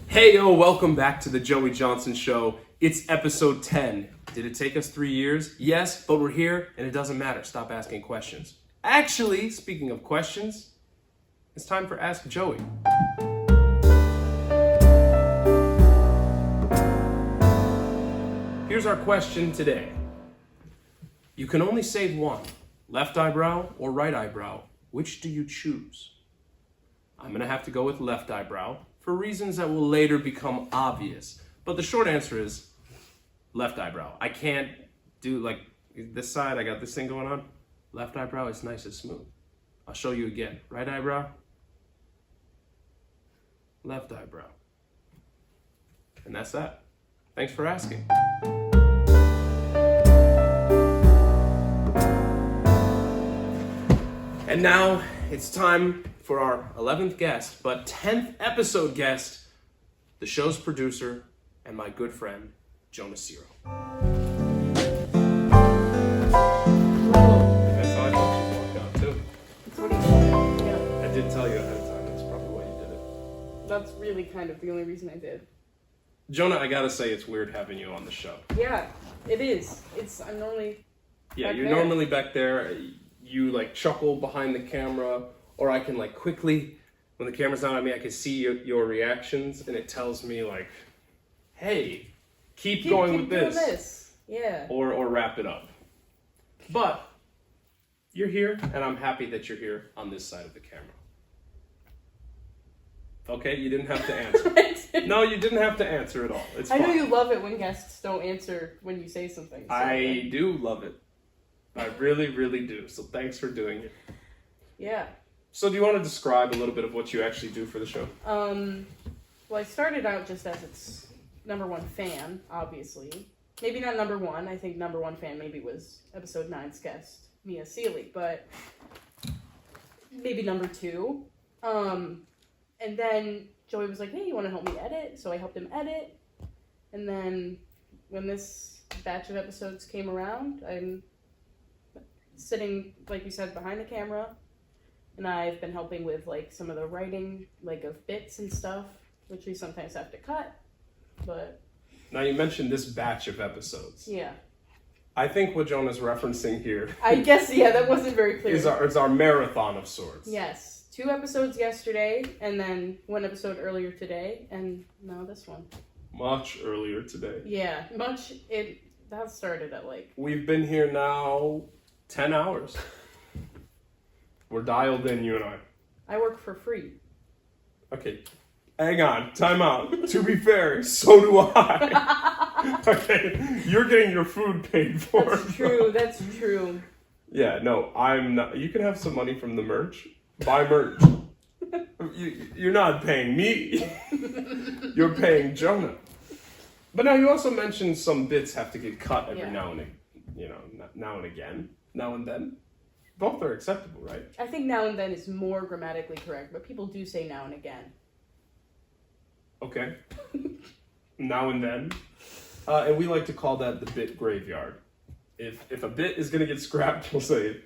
Hey yo, welcome back to the Joey Johnson Show. It's episode 10. Did it take us 3 years? Yes, but we're here and it doesn't matter. Stop asking questions. Actually, speaking of questions, it's time for Ask Joey. Here's our question today. You can only save one. Left eyebrow or right eyebrow? Which do you choose? I'm going to have to go with left eyebrow for reasons that will later become obvious. But the short answer is left eyebrow. I can't do like this side. I got this thing going on. Left eyebrow is nice and smooth. I'll show you again. Right eyebrow. Left eyebrow. And that's that. Thanks for asking. And now it's time for our 11th guest, but 10th episode guest, the show's producer and my good friend, Jonah Sero. That's how I thought you walked out too. That's what he said. Yeah. I did tell you ahead of time, that's probably why you did it. That's really kind of the only reason I did. Jonah, I gotta say it's weird having you on the show. Yeah, it is. I'm normally Yeah, back you're there. normally back there. You like chuckle behind the camera, or I can like quickly, when the camera's not on me, I can see your reactions, and it tells me like, "Hey, keep going with doing this," this. Yeah. or wrap it up. But you're here, and I'm happy that you're here on this side of the camera. Okay, you didn't have to answer. No, you didn't have to answer at all. It's I fine. know you love it when guests don't answer when you say something. So I do love it. I really, really do. So thanks for doing it. Yeah. So do you want to describe a little bit of what you actually do for the show? Well, I started out just as its number one fan, obviously. Maybe not number one. I think number one fan maybe was episode 9's guest, Mia Seeley, but maybe number two. And then Joey was like, hey, you want to help me edit? So I helped him edit. And then when this batch of episodes came around, I'm sitting, like you said, behind the camera. And I've been helping with like some of the writing, like of bits and stuff, which we sometimes have to cut. But Now you mentioned this batch of episodes. yeah. I think what Jonah's referencing here I guess, yeah, that wasn't very clear. is our marathon of sorts. Yes. 2 episodes yesterday, and then 1 episode earlier today, and now this one. Much earlier today. Yeah, that started at like... We've been here now 10 hours. We're dialed in, you and I. I work for free. Okay, hang on, time out. To be fair, so do I. Okay, you're getting your food paid for. That's true. Yeah, no, I'm not. You can have some money from the merch. Buy merch. You're not paying me. You're paying Jonah. But now you also mentioned some bits have to get cut every now and now and again, now and then. Both are acceptable, right? I think now and then is more grammatically correct, but people do say now and again. Okay. Now and then. And we like to call that the bit graveyard. If a bit is going to get scrapped, we'll say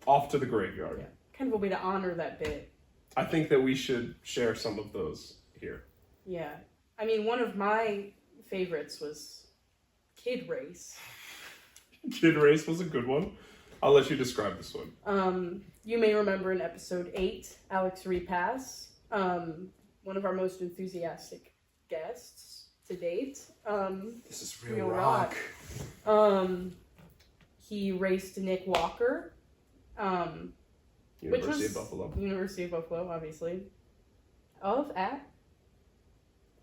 off to the graveyard. Yeah. Kind of a way to honor that bit. I think that we should share some of those here. Yeah. I mean, one of my favorites was Kid Race. Kid Race was a good one. I'll let you describe this one. You may remember in episode 8, Alex Repass, one of our most enthusiastic guests to date. This is real rock. He raced Nick Walker. University of Buffalo. University of Buffalo, obviously. At?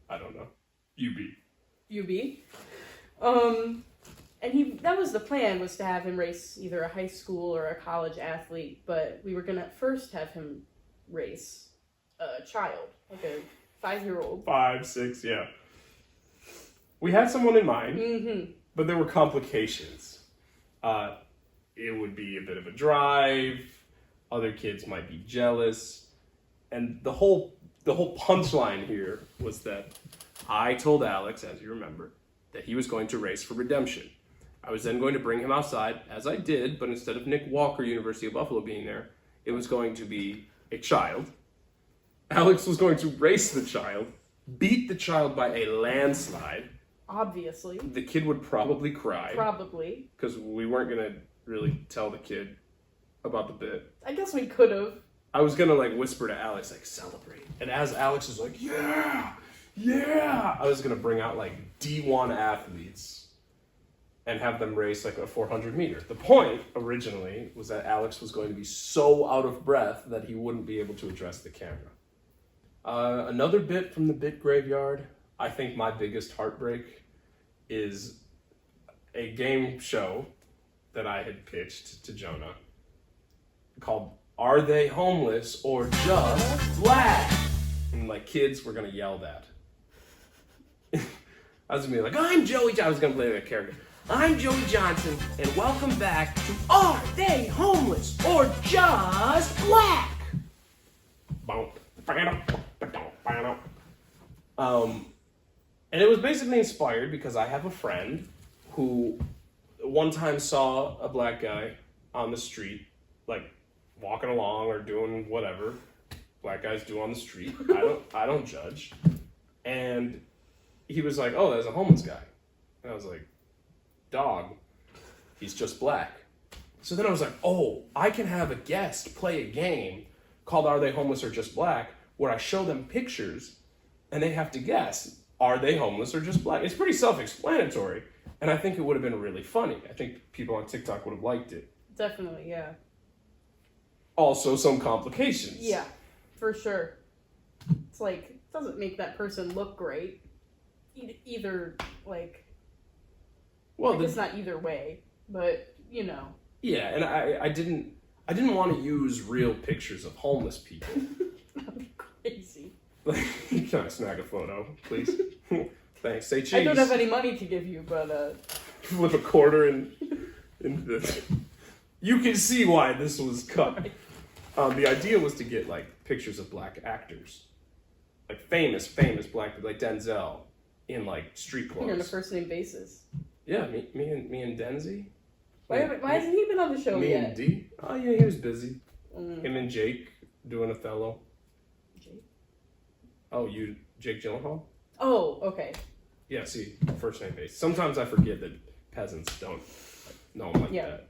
I don't know. UB. And that was the plan, was to have him race either a high school or a college athlete, but we were gonna first have him race a child, like a 5-year-old. 5, 6, yeah. We had someone in mind, but there were complications. It would be a bit of a drive. Other kids might be jealous. And the whole punchline here was that I told Alex, as you remember, that he was going to race for redemption. I was then going to bring him outside, as I did, but instead of Nick Walker, University of Buffalo, being there, it was going to be a child. Alex was going to race the child, beat the child by a landslide, obviously, the kid would probably cry. Probably. Because we weren't going to really tell the kid about the bit. I guess we could have. I was going to like whisper to Alex, like, celebrate. And as Alex is like, yeah, yeah, I was going to bring out like D1 athletes and have them race like a 400 meter. The point originally was that Alex was going to be so out of breath that he wouldn't be able to address the camera. Another bit from the bit graveyard, I think my biggest heartbreak is a game show that I had pitched to Jonah called Are They Homeless or Just Black? And like kids were gonna yell that. I was gonna be like, I'm Joey Johnson. I was gonna play that character. I'm Joey Johnson, and welcome back to Are They Homeless or Just Black? And it was basically inspired because I have a friend who one time saw a black guy on the street, like walking along or doing whatever black guys do on the street. I don't judge. And he was like, "Oh, there's a homeless guy." And I was like, "Dog, he's just black." So then I was like, "Oh, I can have a guest play a game called Are They Homeless or Just Black, where I show them pictures and they have to guess, are they homeless or just black?" It's pretty self-explanatory, and I think it would have been really funny. I think people on TikTok would have liked it. Definitely, yeah. Also, some complications. Yeah, for sure. It's like, it doesn't make that person look great. Either, like, well, it's not either way, but, you know. Yeah, and I didn't want to use real pictures of homeless people. That'd be crazy. Can I snag a photo, please? Thanks. Say cheese. I don't have any money to give you, but flip a quarter into this. You can see why this was cut. The idea was to get like pictures of black actors, like famous black people, like Denzel, in like street clothes. You're on a first name basis. Yeah, me and Denzi. Why hasn't he been on the show me yet? Me and D. Oh yeah, he was busy. Him and Jake doing Othello. Jake? Oh, Jake Gyllenhaal? Oh, okay. Yeah, see, first name basis. Sometimes I forget that peasants don't know him like that.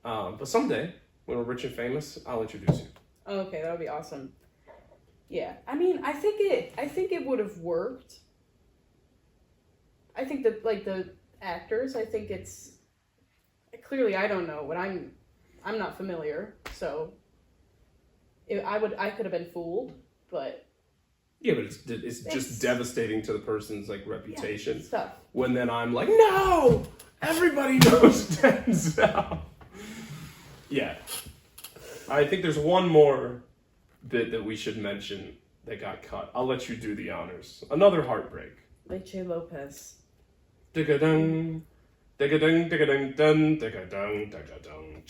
But someday, when we're rich and famous, I'll introduce you. Okay, that would be awesome. Yeah, I mean, I think it would have worked. I think that like the actors, I think it's clearly I don't know what I'm not familiar, so I could have been fooled, but yeah, but it's just devastating to the person's like reputation. Yeah, stuff. When then I'm like, no, everybody knows Denzel. Yeah, I think there's one more bit that we should mention that got cut. I'll let you do the honors. Another heartbreak. Leche Lopez. Digga-dung, digga-dung, digga-dung, dun, digga-dung, digga-dung.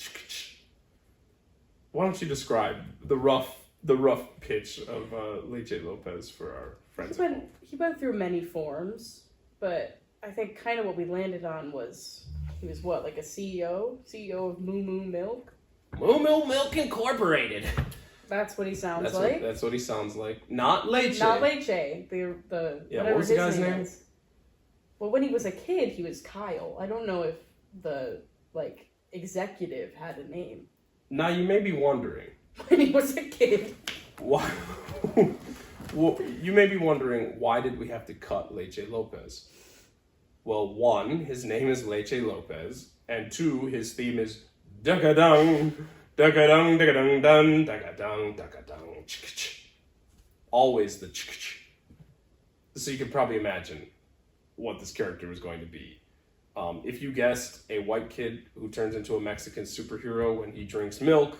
Why don't you describe the rough pitch of Leche Lopez for our friends? He went through many forms, but I think kind of what we landed on was he was what, like a CEO of Moo Moo Milk? Moo Moo Milk Incorporated. That's what he sounds like. That's what he sounds like. Not Leche. Not Leche. The yeah, what was the guy's name? Is. Well, when he was a kid, he was Kyle. I don't know if the like executive had a name. Now you may be wondering. When he was a kid. Why? Well, you may be wondering, why did we have to cut Leche Lopez? Well, one, his name is Leche Lopez, and two, his theme is Dagadung, Dagadung, Dagadung, dun, Dagadung, Dagadung, ch-ch. Always the ch-ch. So you can probably imagine what this character was going to be. If you guessed a white kid who turns into a Mexican superhero when he drinks milk,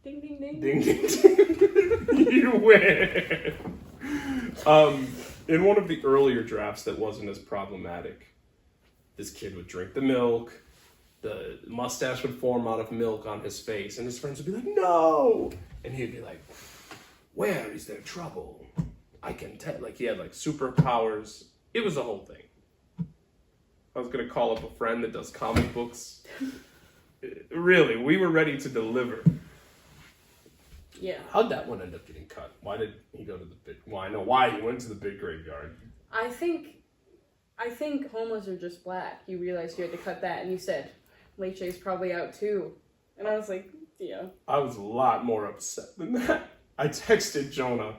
ding ding ding, ding ding ding, you win. In one of the earlier drafts that wasn't as problematic, this kid would drink the milk, the mustache would form out of milk on his face, and his friends would be like, "No!" And he'd be like, "Where is there trouble? I can tell." Like he had like superpowers. It was a whole thing. I was gonna call up a friend that does comic books. Really, we were ready to deliver. Yeah. How'd that one end up getting cut? Why did he go to the big... Well, I know why he went to the big graveyard. I think homeless are just black. You realized you had to cut that, and you said, Leche's probably out too. And I was like, yeah. I was a lot more upset than that. I texted Jonah,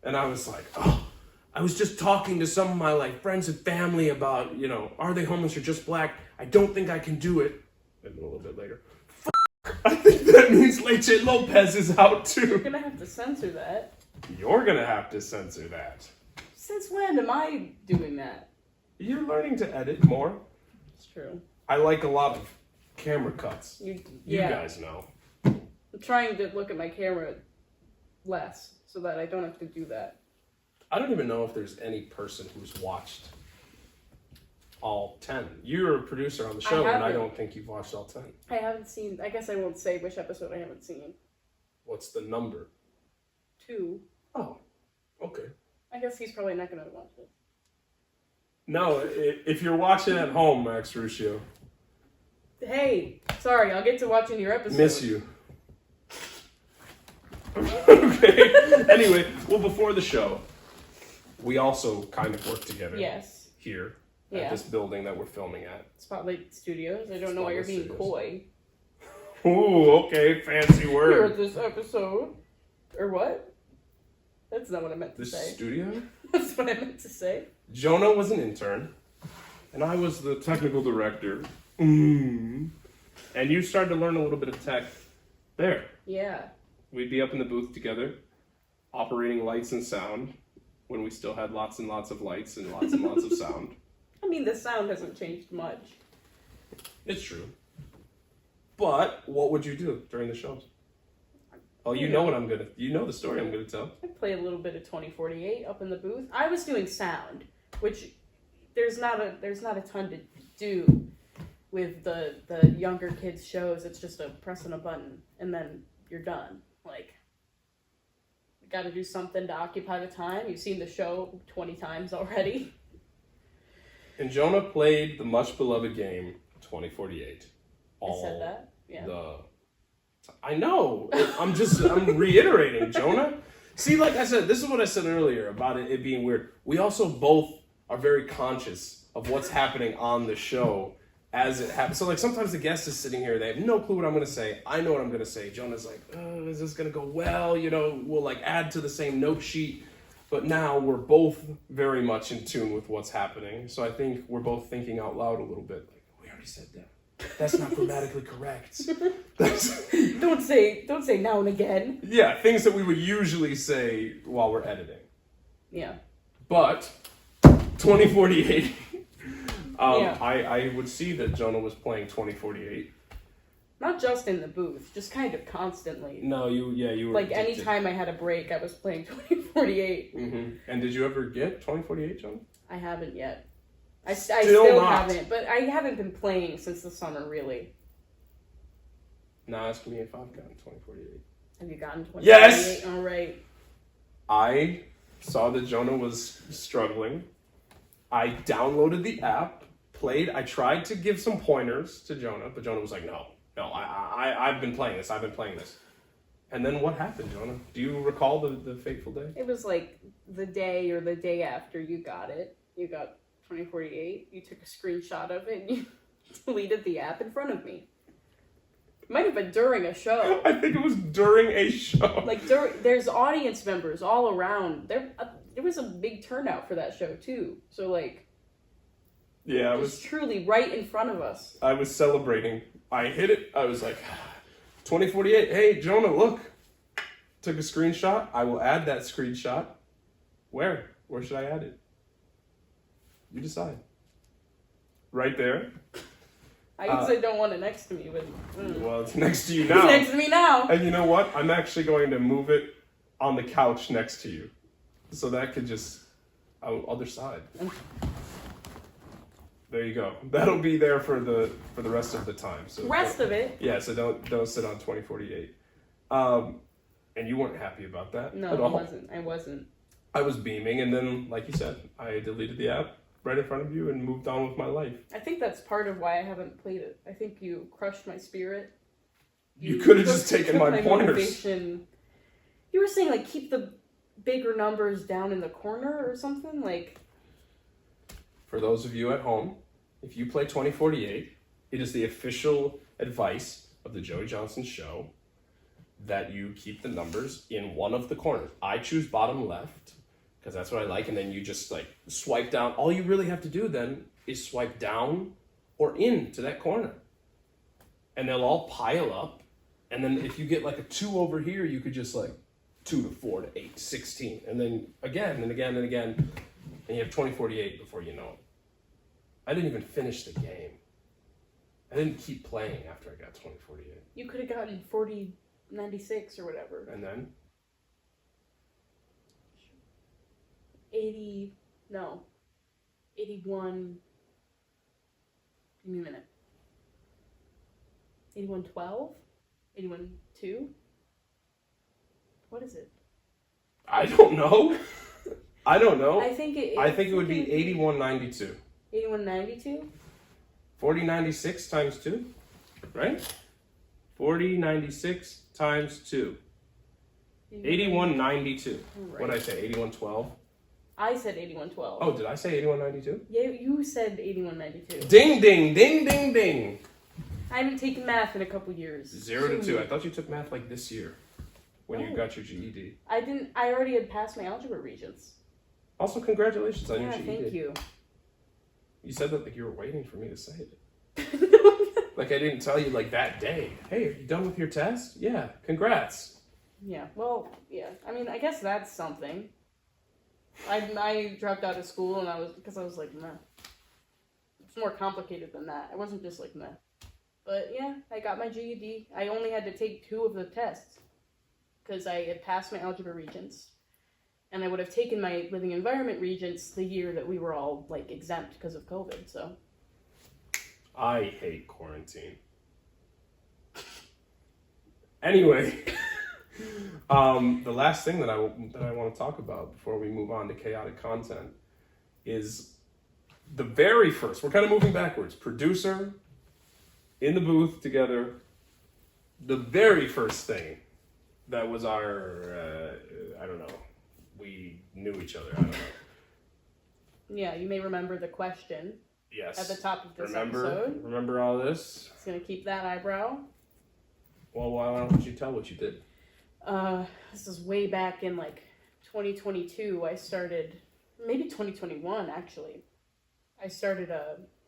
and I was like, oh, I was just talking to some of my like friends and family about, you know, are they homeless or just black? I don't think I can do it. And a little bit later, I think that means Leche Lopez is out too. You're gonna have to censor that. You're gonna have to censor that. Since when am I doing that? You're learning to edit more. It's true. I like a lot of camera cuts. You yeah. guys know. I'm trying to look at my camera less so that I don't have to do that. I don't even know if there's any person who's watched all 10. You're a producer on the show, and I don't think you've watched all 10. I haven't seen... I guess I won't say which episode I haven't seen. What's the number? 2. Oh, okay. I guess he's probably not going to watch it. No, if you're watching at home, Max Ruscio. Hey, sorry, I'll get to watching your episode. Miss you. Okay. Anyway, well, before the show, we also kind of work together. Yes. Here at this building that we're filming at. Spotlight Studios. I don't know why you're being coy. Ooh, okay, fancy word. Here at this episode. Or what? That's not what I meant to say. This studio? That's what I meant to say. Jonah was an intern, and I was the technical director. And you started to learn a little bit of tech there. Yeah. We'd be up in the booth together, operating lights and sound, when we still had lots and lots of lights and lots of sound. I mean, the sound hasn't changed much. It's true. But what would you do during the shows? Oh, you know what I'm gonna... You know the story I'm gonna tell. I played a little bit of 2048 up in the booth. I was doing sound, which there's not a ton to do with the younger kids shows. It's just a pressing a button and then you're done. Like, you got to do something to occupy the time. You've seen the show 20 times already. And Jonah played the much beloved game 2048. I said that. Yeah. I know. I'm reiterating, Jonah. See, like I said, this is what I said earlier about it being weird. We also both are very conscious of what's happening on the show as it happens. So, like, sometimes the guest is sitting here, they have no clue what I'm going to say. I know what I'm going to say. Jonah's like, oh, is this going to go well? You know, we'll, like, add to the same note sheet. But now we're both very much in tune with what's happening. So I think we're both thinking out loud a little bit. Like, we already said that. That's not grammatically correct. Don't say now and again. Yeah, things that we would usually say while we're editing. Yeah. But 2048, I would see that Jonah was playing 2048. Not just in the booth, just kind of constantly. No, you were like addicted. Anytime I had a break, I was playing 2048. Mm-hmm. And did you ever get 2048, Jonah? I haven't yet. I still haven't, but I haven't been playing since the summer, really. Now ask me if I've gotten 2048. Have you gotten 2048? Yes! All right. I saw that Jonah was struggling. I downloaded the app, played. I tried to give some pointers to Jonah, but Jonah was like, no, I've been playing this. And then what happened, Jonah? Do you recall the fateful day? It was like the day or the day after you got it. You got 2048. You took a screenshot of it and you deleted the app in front of me. It might have been during a show. I think it was during a show. Like, there's audience members all around. There was a big turnout for that show, too. So, like... Yeah, it was truly right in front of us. I was celebrating. I hit it. I was like, 2048. Hey, Jonah, look. Took a screenshot. I will add that screenshot. Where? Where should I add it? You decide. Right there. I guess I don't want it next to me, but... Well, it's next to you now. It's next to me now. And you know what? I'm actually going to move it on the couch next to you. So that could just... other side. There you go. That'll be there for the rest of the time. So rest of it? Yeah, so don't sit on 2048. And you weren't happy about that No, at all. I wasn't. I was beaming, and then, like you said, I deleted the app right in front of you and moved on with my life. I think that's part of why I haven't played it. I think you crushed my spirit. You could have just taken my pointers. Motivation. You were saying, like, keep the bigger numbers down in the corner or something? Like... For those of you at home, if you play 2048, it is the official advice of the Joey Johnson Show that you keep the numbers in one of the corners. I choose bottom left, because that's what I like, and then you just, like, swipe down. All you really have to do then is swipe down or into that corner. And they'll all pile up. And then if you get, like, a 2 over here, you could just, like, 2 to 4 to 8, 16. And then again and again and again. And you have 2048 before you know it. I didn't even finish the game. I didn't keep playing after I got 2048. You could have gotten 4096 or whatever. And then? 81. Give me a minute. 8112? 812? What is it? I don't know. I don't know. I think it would be 8192. 8192? 4096 times 2, right? 4096 times 2. 8192. Right. What did I say? 8112? I said 8112. Oh, did I say 8192? Yeah, you said 8192. Ding, ding, ding, ding, ding. I haven't taken math in a couple years. 0 to 2. I thought you took math like this year when you No. got your GED. I didn't. I already had passed my algebra regents. Also, congratulations on Yeah, your GED. thank you. You said that like you were waiting for me to say it. Like I didn't tell you like that day. Hey, are you done with your test? Yeah, congrats. Yeah, well, yeah. I mean, I guess that's something. I dropped out of school and I was like, meh. It's more complicated than that. I wasn't just like, meh. But yeah, I got my GED. I only had to take 2 of the tests because I had passed my algebra regents. And I would have taken my living environment regents the year that we were all like exempt because of COVID, so. I hate quarantine. Anyway, the last thing that I want to talk about before we move on to chaotic content is the very first. We're kind of moving backwards. Producer in the booth together. The very first thing that was our I don't know. We knew each other. I don't know. Yeah, you may remember the question. Yes. At the top of this episode. Remember all this? It's gonna keep that eyebrow. Well, why don't you tell what you did? This is way back in like 2022. I started, maybe 2021 actually. I started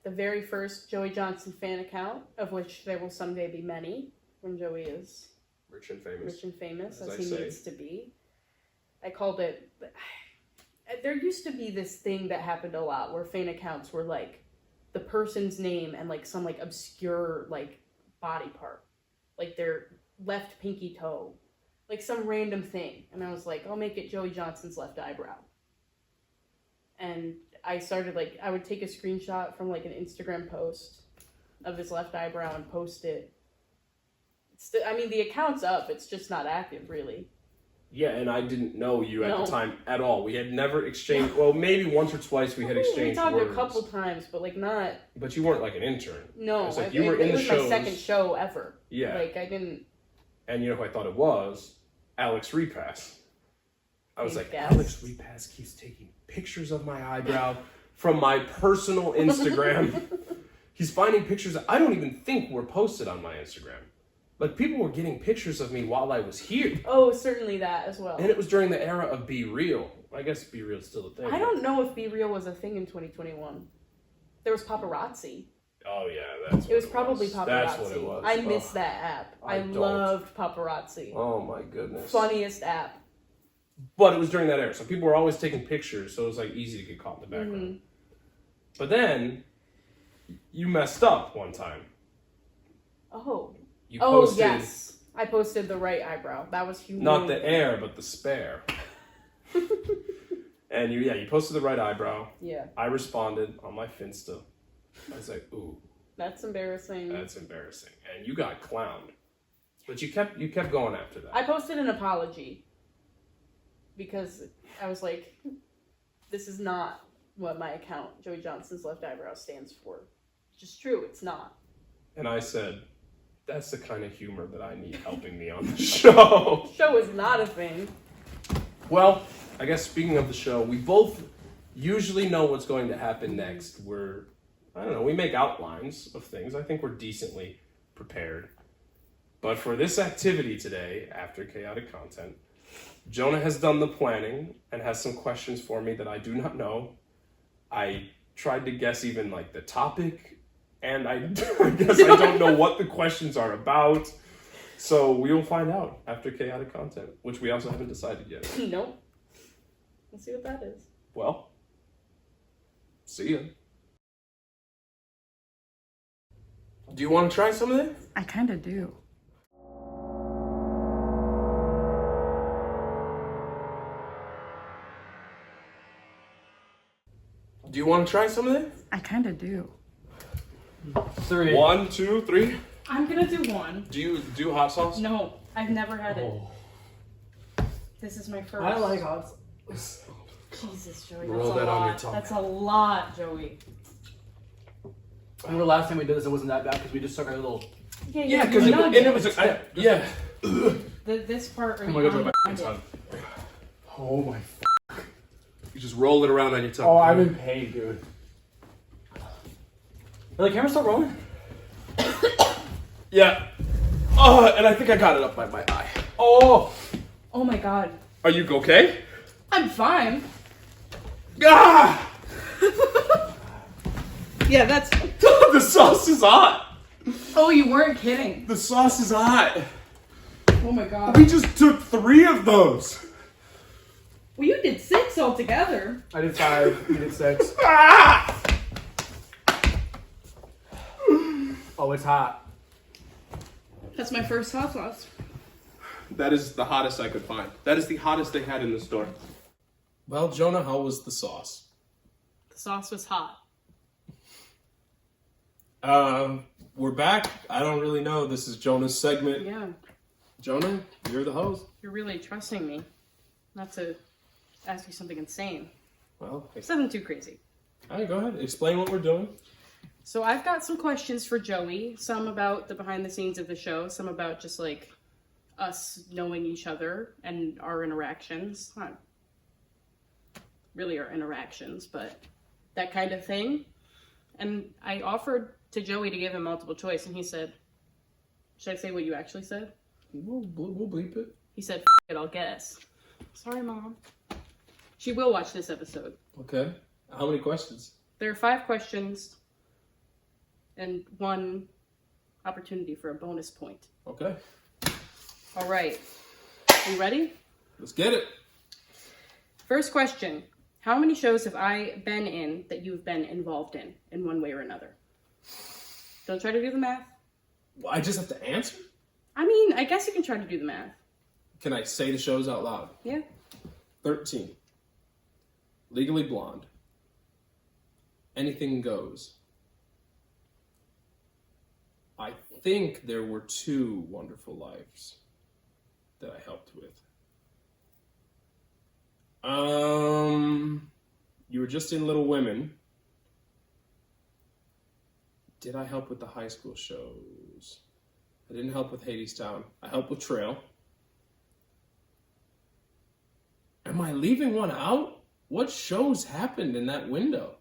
the very first Joey Johnson fan account, of which there will someday be many when Joey is Rich and famous, as he needs to be. I called it. There used to be this thing that happened a lot where fan accounts were like the person's name and like some like obscure like body part, like their left pinky toe, like some random thing. And I was like, I'll make it Joey Johnson's left eyebrow. And I started like, I would take a screenshot from like an Instagram post of his left eyebrow and post it. I mean, the account's up. It's just not active, really. Yeah, and I didn't know you at the time at all. We had never exchanged. Well, maybe once or twice we had exchanged words. We talked a couple times, but like not. But you weren't like an intern. No, it was like you were in the shows. It was my second show ever. Yeah, like I didn't. And you know who I thought it was? Alex Repass. I was like, guess. Alex Repass keeps taking pictures of my eyebrow from my personal Instagram. He's finding pictures that I don't even think were posted on my Instagram. Like, people were getting pictures of me while I was here. Oh, certainly that as well. And it was during the era of Be Real. I guess Be Real's still a thing. I don't know if Be Real was a thing in 2021. There was paparazzi. Oh, yeah, that's what it was. Probably paparazzi. That's what it was. I miss that app. I loved paparazzi. Oh, my goodness. Funniest app. But it was during that era, so people were always taking pictures, so it was, like, easy to get caught in the background. Mm-hmm. But then, you messed up one time. Oh. You posted, yes. I posted the right eyebrow. That was humiliating. Not the air, but the spare. And you posted the right eyebrow. Yeah. I responded on my Finsta. I was like, ooh. That's embarrassing. That's embarrassing. And you got clowned. But you kept going after that. I posted an apology. Because I was like, this is not what my account, Joey Johnson's left eyebrow, stands for. It's just true, it's not. And I said, That's the kind of humor that I need helping me on the show. Show is not a thing. Well, I guess speaking of the show, we both usually know what's going to happen next. We make outlines of things. I think we're decently prepared. But for this activity today, after chaotic content, Jonah has done the planning and has some questions for me that I do not know. I tried to guess even like the topic, and I guess I don't know what the questions are about. So we will find out after chaotic content, which we also haven't decided yet. Nope. Let's see what that is. Well, see ya. Do you want to try some of this? I kind of do. Do you want to try some of this? I kind of do. 3. 1, 2, 3. I'm gonna do one. Do you do hot sauce? No, I've never had it. This is my first. I like hot sauce. Jesus, Joey. Roll That's a that on lot. your tongue. That's a lot, Joey. I remember last time we did this, it wasn't that bad because we just took our little. Yeah, because it was yeah. This part right Oh my God, now. my tongue. Oh my. You just roll it around on your tongue. Oh, I'm in pain, dude. Are the camera still rolling? Yeah. Oh, and I think I got it up by my eye. Oh! Oh my God. Are you okay? I'm fine. Ah! Yeah, that's. The sauce is hot. Oh, you weren't kidding. The sauce is hot. Oh my God. We just took 3 of those. Well, you did 6 altogether. I did 5, you did 6. Ah! Oh, it's hot. That's my first hot sauce. That is the hottest I could find. That is the hottest they had in the store. Well, Jonah, how was the sauce? The sauce was hot. We're back. I don't really know. This is Jonah's segment. Yeah. Jonah, you're the host. You're really trusting me not to ask you something insane. Well, Something too crazy. all right, go ahead. Explain what we're doing. So I've got some questions for Joey. Some about the behind the scenes of the show. Some about just like us knowing each other and our interactions. Not really our interactions, but that kind of thing. And I offered to Joey to give him multiple choice, and he said, should I say what you actually said? We'll bleep it. He said, it, I'll guess. Sorry, Mom. She will watch this episode. Okay. How many questions? There are 5 questions and 1 opportunity for a bonus point. Okay. All right. You ready? Let's get it. First question. How many shows have I been in that you've been involved in one way or another? Don't try to do the math. Well, I just have to answer? I mean, I guess you can try to do the math. Can I say the shows out loud? Yeah. 13. Legally Blonde. Anything Goes. I think there were 2 Wonderful Lives that I helped with. You were just in Little Women. Did I help with the high school shows? I didn't help with Hadestown. I helped with Trail. Am I leaving one out? What shows happened in that window?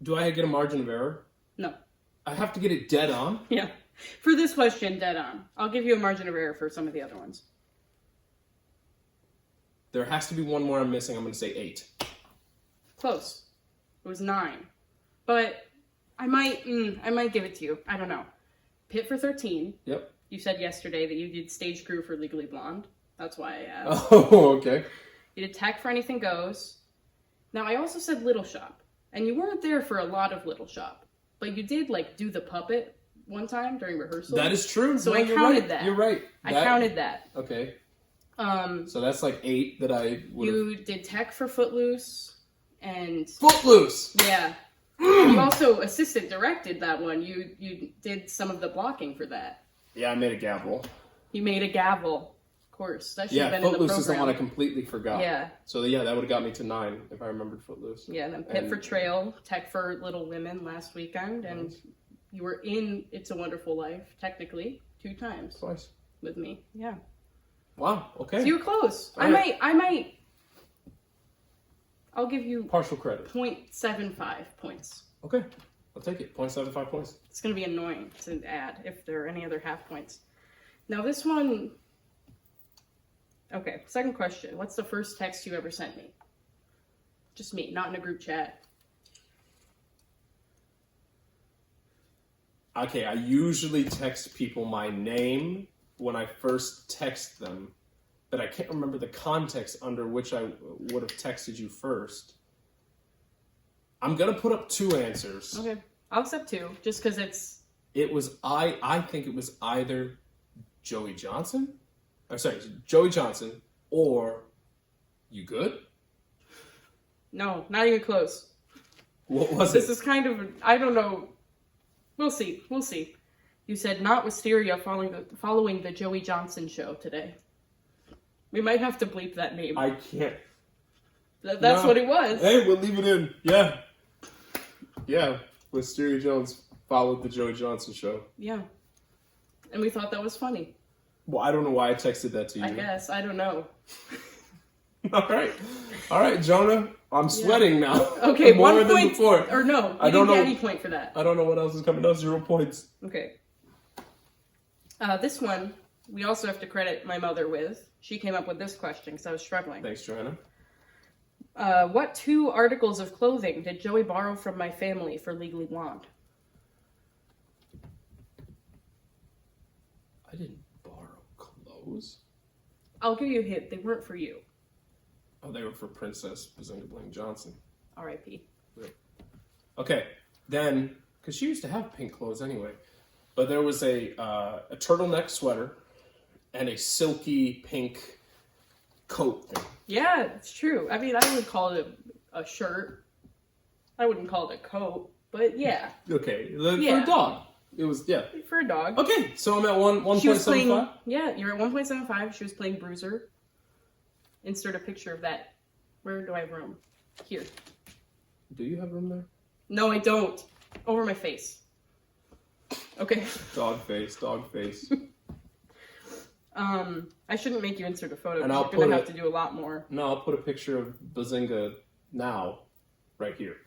Do I get a margin of error? No. I have to get it dead on? Yeah. For this question, dead on. I'll give you a margin of error for some of the other ones. There has to be one more I'm missing. I'm going to say 8. Close. It was 9. But I might give it to you. I don't know. Pit for 13. Yep. You said yesterday that you did stage crew for Legally Blonde. That's why I asked. Oh, okay. You did tech for Anything Goes. Now, I also said Little Shop. And you weren't there for a lot of Little Shop. But you did, like, do the puppet one time during rehearsal. That is true. So No, I you're counted right. that. You're right. I counted that. Okay. So that's like 8 that I would have... You did tech for Footloose. And... Footloose! Yeah. You also assistant directed that one. You did some of the blocking for that. Yeah, I made a gavel. You made a gavel. Of course. That should have been in the Footloose program. is the one I completely forgot. Yeah. So yeah, that would have got me to 9 if I remembered Footloose. Yeah, and then Pit for Trail, Tech for Little Women last weekend, and You were in It's a Wonderful Life, technically, 2 times Twice. with me. Yeah. Wow. Okay. So you were close. All right. I'll give you Partial credit. 0.75 points. Okay. I'll take it. 0.75 points. It's going to be annoying to add if there are any other half points. Now this one... Okay, second question. What's the first text you ever sent me? Just me, not in a group chat. Okay, I usually text people my name when I first text them, but I can't remember the context under which I would have texted you first. I'm gonna put up 2 answers. Okay, I'll accept 2, just because it's... It was I think it was either Joey Johnson, Joey Johnson, or You Good? No, not even close. What was This it? is kind of, I don't know. We'll see. You said not Wisteria following the Joey Johnson show today. We might have to bleep that name. I can't. That's what it was. Hey, we'll leave it in. Yeah. Yeah. Wisteria Jones followed the Joey Johnson show. Yeah. And we thought that was funny. Well, I don't know why I texted that to you. I guess. I don't know. All right, Jonah. I'm sweating now. Okay, more 1 than point. before. Or no, I you don't didn't get know. any point for that. I don't know what else is coming up. 0 points. Okay. This one, we also have to credit my mother with. She came up with this question because I was struggling. Thanks, Joanna. What 2 articles of clothing did Joey borrow from my family for Legally Blonde? I didn't borrow clothes. I'll give you a hint. They weren't for you. Oh, they were for Princess Bazinga Bling Johnson. R.I.P. Okay, then, because she used to have pink clothes anyway, but there was a turtleneck sweater and a silky pink coat thing. Yeah, it's true. I mean, I would call it a shirt. I wouldn't call it a coat, but yeah. Okay, for Yeah. a dog. It was, yeah. For a dog. Okay, so I'm at 1.75. She was playing, yeah, you're at 1.75. She was playing Bruiser. Insert a picture of that. Where do I have room? Here. Do you have room there? No, I don't. Over my face. Okay. Dog face. I shouldn't make you insert a photo. And You're I'll gonna have to do a lot more. No, I'll put a picture of Bazinga now, right here.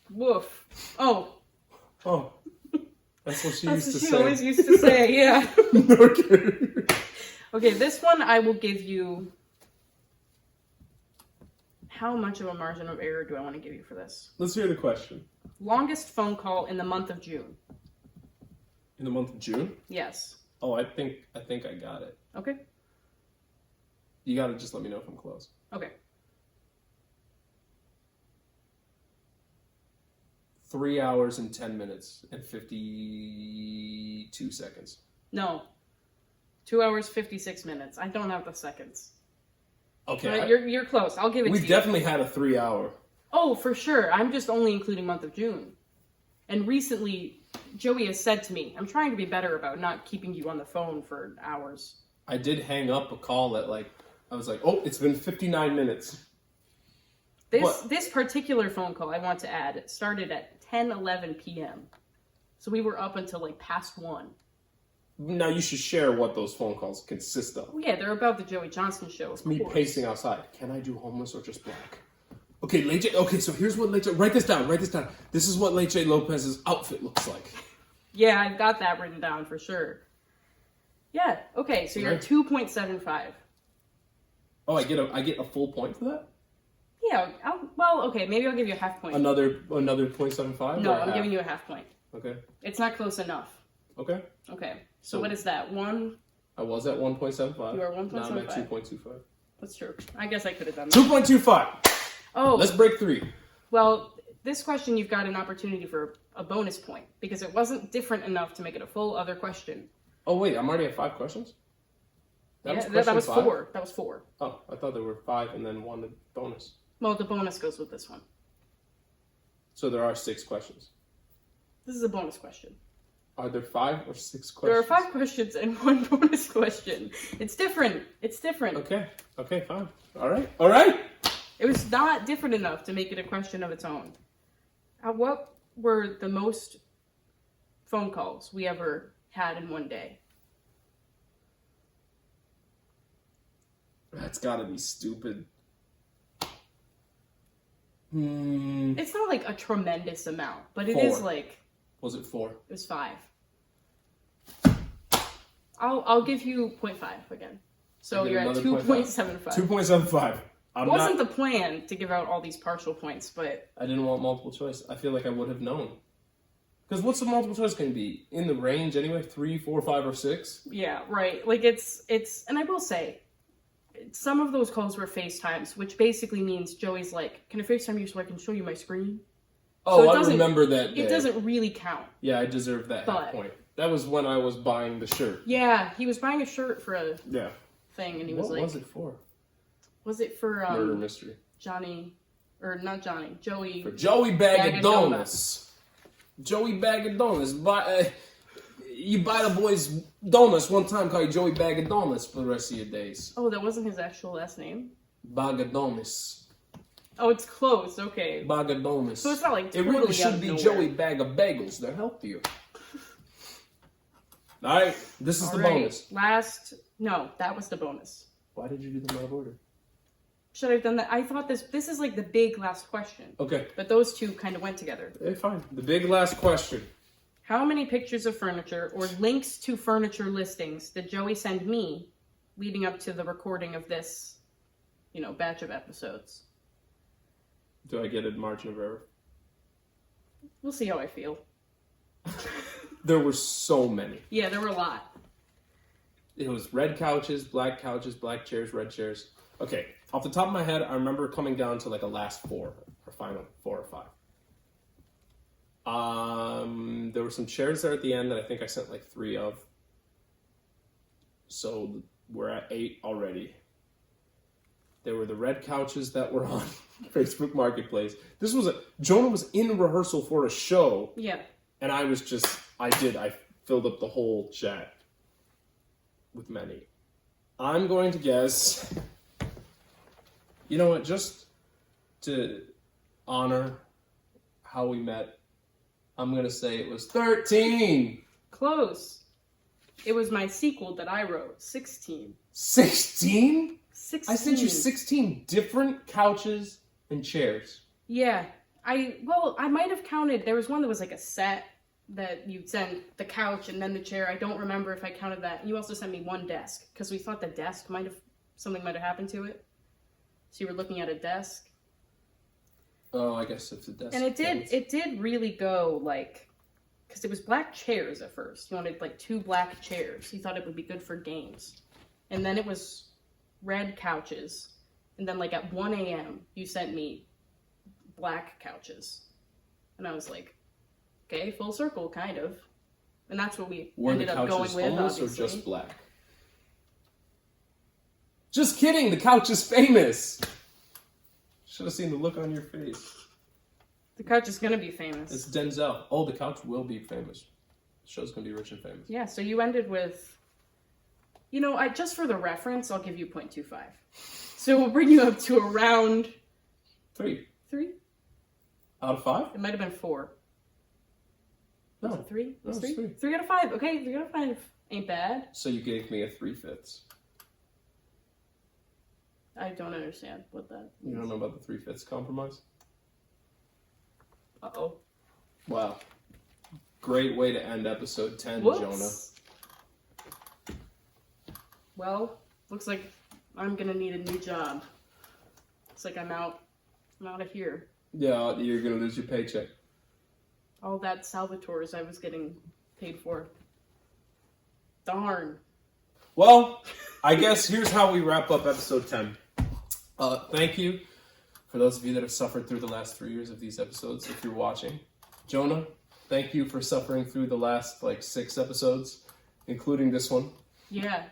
Woof. Oh. Oh, that's what she That's used what to she say. always used to say, yeah. Okay. Okay, this one I will give you... How much of a margin of error do I want to give you for this? Let's hear the question. Longest phone call in the month of June. In the month of June? Yes. Oh, I think I got it. Okay. You gotta just let me know if I'm close. Okay. 3 hours and 10 minutes and 52 seconds. No. 2 hours, 56 minutes. I don't have the seconds. Okay. But you're close. I'll give it to you. We've definitely had a 3 hour. Oh, for sure. I'm just only including month of June. And recently, Joey has said to me, I'm trying to be better about not keeping you on the phone for hours. I did hang up a call at I was like, oh, it's been 59 minutes. This particular phone call I want to add, it started at 10:11 p.m. So we were up until past 1. Now you should share what those phone calls consist of. Well, yeah, they're about the Joey Johnson show. It's me pacing outside. Can I do homeless or just black? Okay, Leche. Okay, so here's what Leche. Write this down. This is what Leche Lopez's outfit looks like. Yeah, I've got that written down for sure. Yeah. Okay, so you're at 2.75. Oh, I get a full point for that? Yeah. Okay. Maybe I'll give you a half point. Another 0.75? No, I'm giving you a half point. Okay. It's not close enough. Okay. Okay. So what is that? 1? I was at 1.75. You are 1.75. Now I'm at 2.25. That's true. I guess I could have done that. 2.25. Oh. Let's break 3. Well, this question you've got an opportunity for a bonus point because it wasn't different enough to make it a full other question. Oh wait, I'm already at 5 questions. That was question 5? 4. That was 4. Oh, I thought there were 5 and then 1 bonus. Well, the bonus goes with this one. So there are 6 questions. This is a bonus question. Are there 5 or 6 questions? There are 5 questions and 1 bonus question. It's different. Okay, fine. All right. It was not different enough to make it a question of its own. were the most phone calls we ever had in one day? That's gotta be stupid. It's not like a tremendous amount, but it 4. is like... Was it 4? It was 5. I'll give you 0.5 again. So you're at 2.75. 2.75. It wasn't the plan to give out all these partial points, but... I didn't want multiple choice. I feel like I would have known. Because what's the multiple choice going to be? In the range anyway? 3, 4, 5, or 6? Yeah, right. Like, it's... And I will say, some of those calls were FaceTimes, which basically means Joey's like, can I FaceTime you so I can show you my screen? Oh, so I remember that day. It doesn't really count. Yeah, I deserve that half point. That was when I was buying the shirt. Yeah, he was buying a shirt for a thing, and he was like... What was it for? Was it for... Murder Mystery. Johnny... Or not Johnny. Joey... For Joey Bag of Donuts. Joey Bag of Donuts. You buy the boys donuts one time, call you Joey Bag of Donuts for the rest of your days. Oh, that wasn't his actual last name? Bag of Donuts. Oh, it's close. Okay. Bag of Donuts. So it's not like totally it really should be Joey Bag of Bagels. They're healthier. All right, this is the bonus. No, that was the bonus. Why did you do them out of order? Should I have done that? I thought this is like the big last question. Okay. But those two kind of went together. Fine. The big last question. How many pictures of furniture or links to furniture listings did Joey send me leading up to the recording of this, batch of episodes? Do I get a margin of error? We'll see how I feel. There were so many. Yeah, there were a lot. It was red couches, black chairs, red chairs. Okay, off the top of my head, I remember coming down to like a last 4, or final 4 or 5. There were some chairs there at the end that I think I sent like 3 of. So we're at 8 already. There were the red couches that were on Facebook Marketplace. Jonah was in rehearsal for a show. Yeah. And I filled up the whole chat with many. I'm going to guess, you know what, just to honor how we met, I'm going to say it was 13. Close. It was my sequel that I wrote, 16. 16? 16. I sent you 16 different couches and chairs. Yeah. I might have counted. There was one that was like a set that you'd send the couch and then the chair. I don't remember if I counted that. You also sent me one desk because we thought the desk something might have happened to it. So you were looking at a desk. Oh, I guess if the desk. And it did really go like, because it was black chairs at first. You wanted like 2 black chairs. You thought it would be good for games. And then it was red couches. And then like at 1 a.m. you sent me black couches. And I was like, okay, full circle, kind of. And that's what we ended up going with, obviously. Or just black? Just kidding, the couch is famous. Should have seen the look on your face. The couch is going to be famous. It's Denzel. Oh, the couch will be famous. The show's going to be rich and famous. Yeah, so you ended with... just for the reference, I'll give you 0.25. So we'll bring you up to around... 3. 3? Out of 5? It might have been 4. No. Was it 3? It was 3? 3. 3 out of 5. Okay, 3 out of 5 ain't bad. So you gave me a 3/5. I don't understand what that means. You don't know about the 3/5 compromise? Uh-oh. Wow. Great way to end episode 10, Whoops. Jonah. Well, looks like I'm gonna need a new job. Looks like I'm out of here. Yeah, you're gonna lose your paycheck. All that Salvatore's I was getting paid for. Darn. Well, I guess here's how we wrap up episode 10. Thank you for those of you that have suffered through the last 3 years of these episodes, if you're watching. Jonah, thank you for suffering through the last 6 episodes, including this one. Yeah.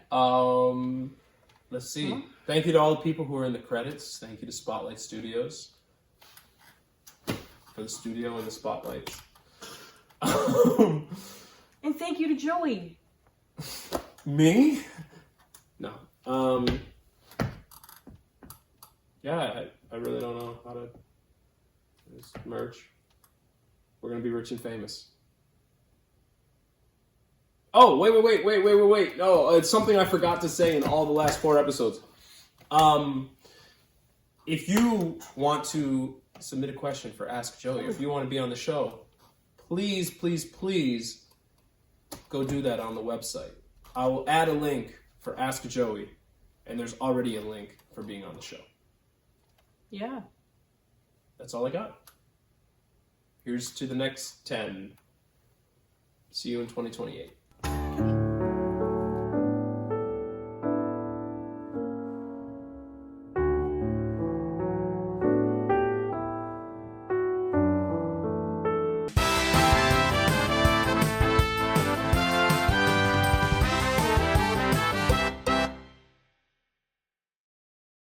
Let's see. Huh? Thank you to all the people who are in the credits. Thank you to Spotlight Studios for the studio and the spotlights. And thank you to Joey. Me? No. Yeah, I really don't know how to just merch. We're going to be rich and famous. Oh, wait. No, it's something I forgot to say in all the last 4 episodes. If you want to submit a question for Ask Joey, if you want to be on the show, please go do that on the website. I will add a link for Ask Joey, and there's already a link for being on the show. Yeah. That's all I got. Here's to the next 10. See you in 2028.